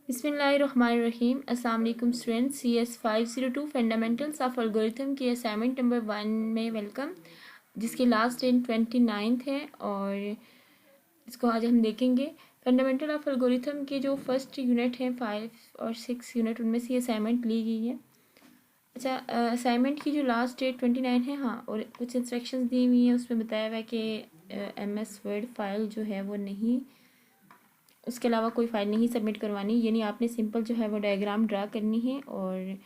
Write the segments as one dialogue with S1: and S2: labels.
S1: बिस्मिल्लाहिर्रहमानिर्रहीम। अस्सलाम वालेकुम students. CS 502 fundamentals of algorithm की असाइनमेंट नंबर 1 में वेलकम, जिसकी लास्ट डेट 29 है और इसको आज हम देखेंगे। फंडामेंटल ऑफ एल्गोरिथम की जो फर्स्ट यूनिट है 5 और 6 यूनिट, उनमें से असाइनमेंट ली गई है। अच्छा, असाइनमेंट की जो लास्ट डेट 29 है, हाँ, और कुछ इंस्ट्रक्शंस दी हुई हैं। उसमें बताया हुआ है कि MS वर्ड फाइल जो है वो नहीं, उसके अलावा कोई फ़ाइल नहीं सबमिट करवानी, यानी आपने सिंपल जो है वो डायग्राम ड्रा करनी है और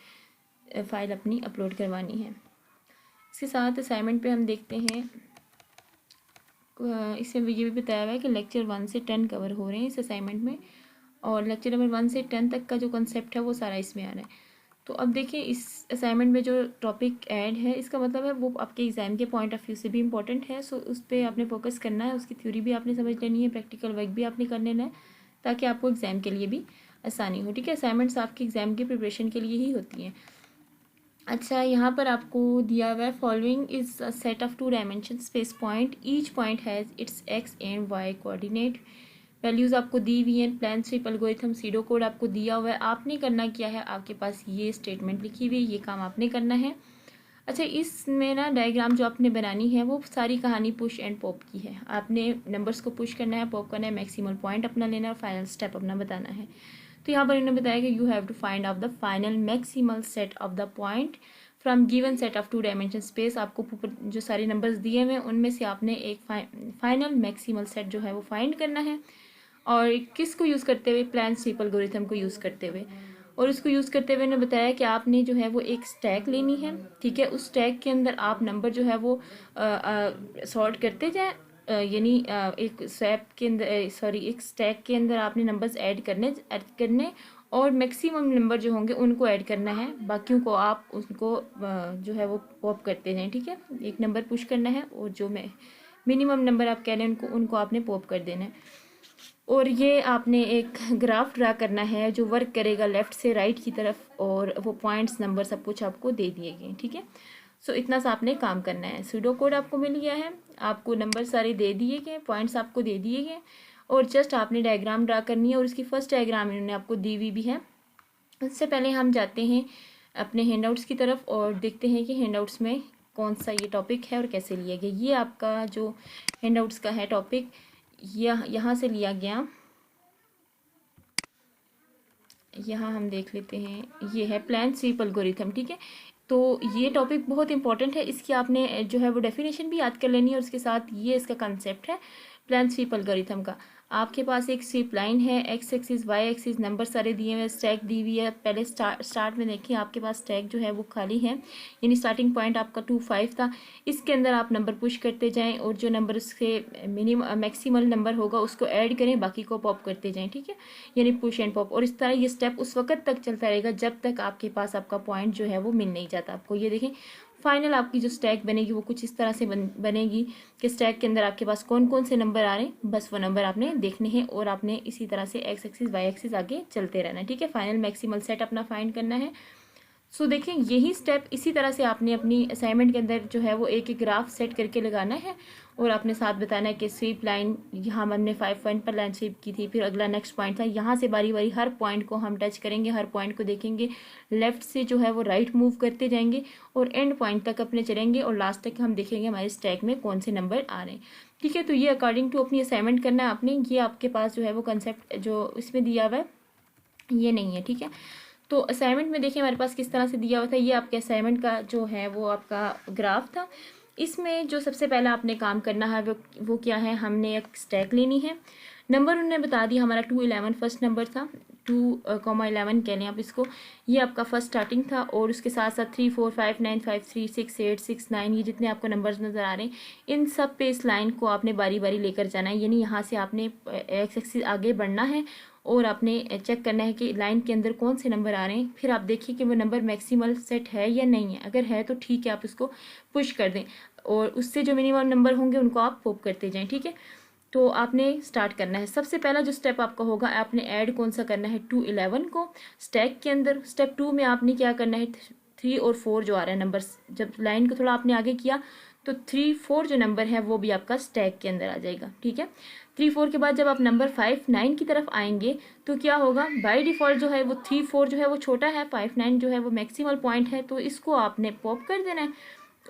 S1: फ़ाइल अपनी अपलोड करवानी है। इसके साथ असाइनमेंट पे हम देखते हैं, इसमें ये भी बताया हुआ है कि लेक्चर 1 से 10 कवर हो रहे हैं इस असाइनमेंट में, और लेक्चर नंबर 1 से 10 तक का जो कंसेप्ट है वो सारा इसमें आ रहा है। तो अब देखिए, इस असाइनमेंट में जो टॉपिक ऐड है, इसका मतलब है वो आपके एग्ज़ाम के पॉइंट ऑफ व्यू से भी इम्पोर्टेंट है। सो उस पर आपने फोकस करना है, उसकी थ्योरी भी आपने समझ लेनी है, प्रैक्टिकल वर्क भी आपने कर लेना है, ताकि आपको एग्ज़ाम के लिए भी आसानी हो। ठीक है, असाइनमेंट्स आपके एग्ज़ाम की प्रिपरेशन के लिए ही होती हैं। अच्छा, यहाँ पर आपको दिया हुआ है, following is a set of 2 dimension space point, each point has its x and y coordinate. Values आपको दी हुई हैं। Plane sweep algorithm pseudo code आपको दिया हुआ है। आपने करना क्या है, आपके पास ये स्टेटमेंट लिखी हुई है, ये काम आपने करना है। अच्छा, इसमें ना डायग्राम जो आपने बनानी है वो सारी कहानी पुश एंड पॉप की है। आपने नंबर्स को पुश करना है, पॉप करना है, मैक्सिमल पॉइंट अपना लेना है और फाइनल स्टेप अपना बताना है। तो यहाँ पर इन्होंने बताया कि you have to find out the final maximal set of the point from given set of 2 dimension space. आपको जो सारे नंबर्स दिए हुए हैं उनमें से आपने एक फाइनल मैक्सिमल सेट जो है वो फाइंड करना है, और किसको यूज़ करते हुए, प्लान स्वीप एल्गोरिथम को यूज़ करते हुए। और इसको यूज़ करते हुए ने बताया कि आपने जो है वो एक स्टैक लेनी है। ठीक है, उस स्टैक के अंदर आप नंबर जो है वो सॉर्ट करते जाएं, यानी एक स्वैप के अंदर, सॉरी, एक स्टैक के अंदर आपने नंबर्स ऐड करने और मैक्सिमम नंबर जो होंगे उनको ऐड करना है, बाकियों को आप उनको जो है वो पॉप करते जाएं। ठीक है, एक नंबर पुश करना है और जो मिनिमम नंबर आप कह रहे हैं उनको उनको आपने पॉप कर देना है। और ये आपने एक ग्राफ ड्रा करना है जो वर्क करेगा लेफ़्ट से राइट की तरफ, और वो पॉइंट्स नंबर सब कुछ आपको दे दिए गए। ठीक है, सो इतना सा आपने काम करना है। सूडो कोड आपको मिल गया है, आपको नंबर सारे दे दिए गए, पॉइंट्स आपको दे दिए गए, और जस्ट आपने डायग्राम ड्रा करनी है। और उसकी फर्स्ट डायग्राम इन्होंने आपको दी हुई भी है। उससे पहले हम जाते हैं अपने हैंडआउट्स की तरफ और देखते हैं कि हैंडआउट्स में कौन सा ये टॉपिक है और कैसे लिया गया। ये आपका जो हैंडआउट्स का है टॉपिक, यहाँ से लिया गया। यहाँ हम देख लेते हैं, ये है प्लान स्वीप एल्गोरिथम। ठीक है, तो ये टॉपिक बहुत इंपॉर्टेंट है, इसकी आपने जो है वो डेफिनेशन भी याद कर लेनी है, और उसके साथ ये इसका कंसेप्ट है प्लान स्वीप एल्गोरिथम का। आपके पास एक स्वीप लाइन है, X axis Y axis, number सारे दिए हुए हैं, स्टैक दी हुई है। पहले स्टार्ट में देखिए, आपके पास स्टैक जो है वो खाली है, यानी स्टार्टिंग पॉइंट आपका 25 था। इसके अंदर आप नंबर पुश करते जाएं और जो नंबर उसके मैक्सिमल नंबर होगा उसको ऐड करें, बाकी को पॉप करते जाएं। ठीक है, यानी पुश एंड पॉप। और इस तरह ये स्टेप उस वक्त तक चलता रहेगा जब तक आपके पास आपका पॉइंट जो है वो मिल नहीं जाता आपको। ये देखें, फाइनल आपकी जो स्टैक बनेगी वो कुछ इस तरह से बनेगी कि स्टैक के अंदर आपके पास कौन कौन से नंबर आ रहे हैं, बस वो नंबर आपने देखने हैं, और आपने इसी तरह से एक्स एक्सिस वाई एक्सिस आगे चलते रहना है। ठीक है, फाइनल मैक्सिमल सेट अपना फाइंड करना है। सो देखें, यही स्टेप इसी तरह से आपने अपनी असाइनमेंट के अंदर जो है वो एक एक ग्राफ सेट करके लगाना है, और आपने साथ बताना है कि स्वीप लाइन, यहाँ हमने 5 पॉइंट पर लाइन स्वीप की थी, फिर अगला नेक्स्ट पॉइंट था, यहाँ से बारी बारी हर पॉइंट को हम टच करेंगे, हर पॉइंट को देखेंगे, लेफ्ट से जो है वो राइट मूव करते जाएंगे और एंड पॉइंट तक अपने चलेंगे, और लास्ट तक हम देखेंगे हमारे स्टैक में कौन से नंबर आ रहे हैं। ठीक है, तो ये अकॉर्डिंग टू अपनी असाइनमेंट करना है आपने। ये आपके पास जो है वो कंसेप्ट जो इसमें दिया हुआ है ये नहीं है। ठीक है, तो असाइनमेंट में देखिए हमारे पास किस तरह से दिया हुआ था। ये आपके असाइनमेंट का जो है वो आपका ग्राफ था। इसमें जो सबसे पहला आपने काम करना है वो क्या है, हमने एक स्टैक लेनी है। नंबर उन्होंने बता दिया, हमारा 211 फर्स्ट नंबर था, 2,11 कह लें आप इसको। ये आपका फर्स्ट स्टार्टिंग था, और उसके साथ साथ 3 4 5 9 5 3 6 8 6 9, ये जितने आपको नंबर्स नज़र आ रहे हैं, इन सब पे इस लाइन को आपने बारी बारी लेकर जाना है, यानी यहाँ से आपने एक्स एक्सिस आगे बढ़ना है, और आपने चेक करना है कि लाइन के अंदर कौन से नंबर आ रहे हैं। फिर आप देखिए कि वो नंबर मैक्सिमल सेट है या नहीं है, अगर है तो ठीक है, आप उसको पुश कर दें, और उससे जो मिनिमम नंबर होंगे उनको आप पॉप करते जाएं। ठीक है, तो आपने स्टार्ट करना है। सबसे पहला जो स्टेप आपका होगा, आपने ऐड कौन सा करना है, 211 को स्टैक के अंदर। स्टेप 2 में आपने क्या करना है, 3 और 4 जो आ रहे हैं नंबर्स, जब लाइन को थोड़ा आपने आगे किया तो 3 4 जो नंबर है वो भी आपका स्टैक के अंदर आ जाएगा। ठीक है, 3 4 के बाद जब आप नंबर 5 9 की तरफ आएंगे तो क्या होगा, बाय डिफ़ॉल्ट जो है वो 3 4 जो है वो छोटा है, 5 9 जो है वो मैक्सिमल पॉइंट है, तो इसको आपने पॉप कर देना है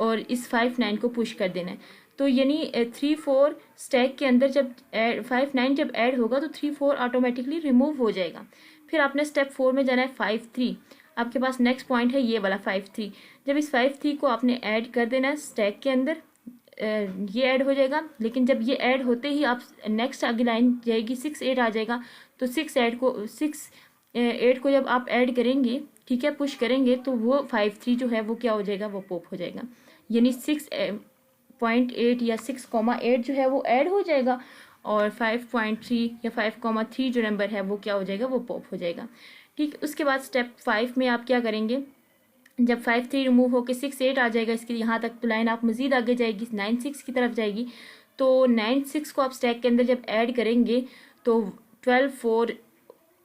S1: और इस 5 9 को पुश कर देना है। तो यानी 3 4 स्टैक के अंदर जब 5 9 जब ऐड होगा तो 3 4 ऑटोमेटिकली रिमूव हो जाएगा। फिर आपने स्टेप 4 में जाना है 5 3, आपके पास नेक्स्ट पॉइंट है ये वाला 5 3। जब इस 5 3 को आपने ऐड कर देना है स्टैक के अंदर, ये ऐड हो जाएगा। लेकिन जब ये ऐड होते ही आप नेक्स्ट आगे लाइन जाएगी 6 8 आ जाएगा, तो 6 8 को जब आप ऐड करेंगे, ठीक है, पुश करेंगे, तो वो 5 3 जो है वो क्या हो जाएगा, वो पॉप हो जाएगा। यानी 6.8 या 6,8 जो है वो ऐड हो जाएगा और 5.3 या 5,3 जो नंबर है वो क्या हो जाएगा, वो पॉप हो जाएगा। ठीक, उसके बाद स्टेप 5 में आप क्या करेंगे, जब 5 3 रिमूव होकर 6 8 आ जाएगा इसके यहाँ तक, तो लाइन आप मज़ीद आगे जाएगी 9 6 की तरफ जाएगी। तो 9 6 को आप स्टैक के अंदर जब ऐड करेंगे तो 12 4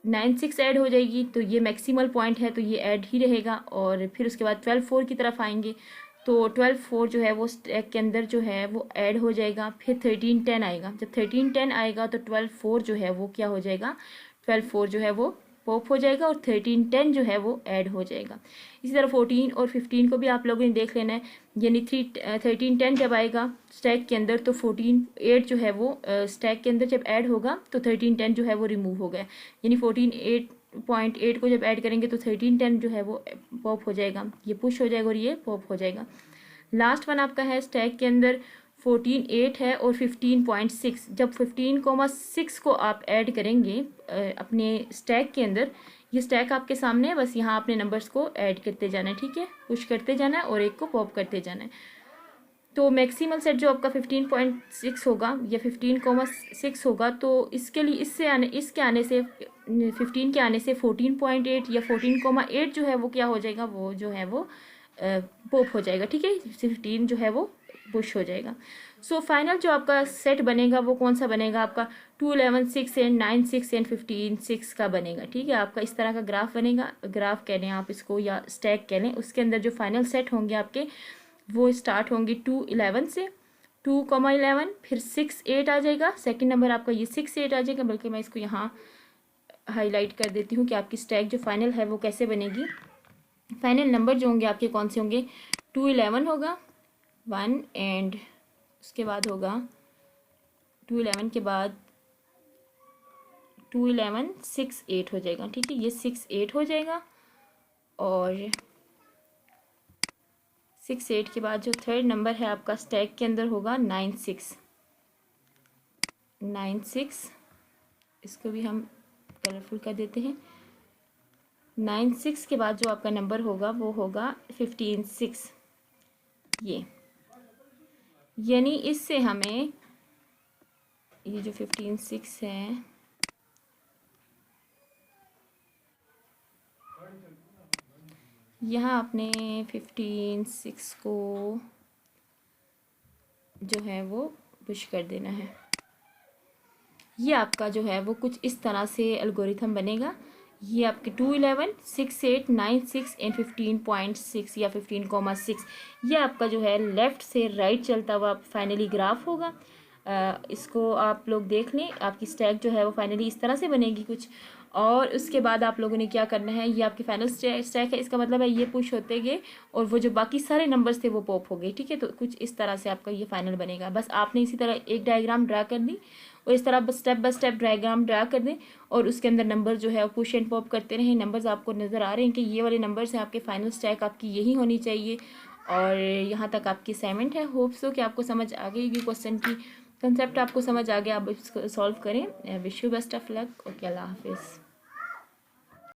S1: 9 6 ऐड हो जाएगी, तो ये मैक्सिमल पॉइंट है तो ये ऐड ही रहेगा। और फिर उसके बाद 12 4 की तरफ आएंगे तो 12 4 जो है वो स्टैक के अंदर जो है वो ऐड हो जाएगा। फिर 13 10 आएगा, जब 13 10 आएगा तो 12 4 जो है वो क्या हो जाएगा, 12 4 जो है वो पॉप हो जाएगा और 13 10 जो है वो ऐड हो जाएगा। इसी तरह 14 और 15 को भी आप लोगों ने देख लेना है। यानी 13 10 जब आएगा स्टैक के अंदर तो 14 8 जो है वो स्टैक के अंदर जब ऐड होगा तो 13 10 जो है वो रिमूव हो गया। यानी 14 8.8 को जब ऐड करेंगे तो 13 10 जो है वो पॉप हो जाएगा, ये पुश हो जाएगा और ये पॉप हो जाएगा। लास्ट वन आपका है स्टैक के अंदर 14 8 है और 15.6। जब 15,6 को आप ऐड करेंगे अपने स्टैक के अंदर, ये स्टैक आपके सामने है, बस यहाँ आपने नंबर्स को ऐड करते जाना है। ठीक है, पुश करते जाना है और एक को पॉप करते जाना है। तो मैक्सिमल सेट जो आपका 15.6 होगा या 15,6 होगा, तो इसके लिए इसके आने से 15 के आने से 14.8 या 14,8 जो है वो क्या हो जाएगा, वो जो है वो पॉप हो जाएगा। ठीक है, 15 जो है वो पुश हो जाएगा। सो फाइनल जो आपका सेट बनेगा वो कौन सा बनेगा, आपका 2 11 6 एंड 9 6 एंड 15 6 का बनेगा। ठीक है, आपका इस तरह का ग्राफ बनेगा, ग्राफ कह लें आप इसको या स्टैक कह लें। उसके अंदर जो फाइनल सेट होंगे आपके वो स्टार्ट होंगे 2 11 से, 2,11, फिर 6 8 आ जाएगा, सेकंड नंबर आपका ये 6 8 आ जाएगा। बल्कि मैं इसको यहाँ हाईलाइट कर देती हूँ कि आपकी स्टैक जो फाइनल है वो कैसे बनेगी। फाइनल नंबर जो होंगे आपके कौन से होंगे, 2 11 होगा 1 एंड उसके बाद होगा 2 11 के बाद 2 11 6 8 हो जाएगा। ठीक है, ये 6 8 हो जाएगा और 6 8 के बाद जो थर्ड नंबर है आपका स्टैक के अंदर होगा 9 6 9 6। इसको भी हम कलरफुल कर देते हैं। 9 6 के बाद जो आपका नंबर होगा वो होगा 15 6। ये यानी इससे हमें ये जो 15 6 है, यहाँ आपने 15 6 को जो है वो पुश कर देना है। ये आपका जो है वो कुछ इस तरह से एल्गोरिथम बनेगा। ये आपके 2 11 6 8 9 6 एंड 15.6 या 15,6 ये आपका जो है लेफ़्ट से राइट चलता हुआ फाइनली ग्राफ होगा। इसको आप लोग देख लें, आपकी स्टैक जो है वो फाइनली इस तरह से बनेगी कुछ। और उसके बाद आप लोगों ने क्या करना है, ये आपकी फाइनल स्टैक है, इसका मतलब है ये पुश होते गए और वो जो बाकी सारे नंबर्स थे वो पॉप हो गए। ठीक है, तो कुछ इस तरह से आपका ये फाइनल बनेगा। बस आपने इसी तरह एक डायग्राम ड्रा कर दी और इस तरह बस step by step diagram draw कर दें और उसके अंदर नंबर जो है वो पुश एंड पॉप करते रहें। नंबर्स आपको नज़र आ रहे हैं कि ये वाले नंबर्स हैं, आपके फाइनल स्टैक आपकी यही होनी चाहिए। और यहाँ तक आपकी असाइनमेंट है। होप सो कि आपको समझ आ गई, क्वेश्चन की कंसेप्ट आपको समझ आ गया, आप इसको सॉल्व करें। Wish you best of luck. Okay, अल्लाह हाफिज़।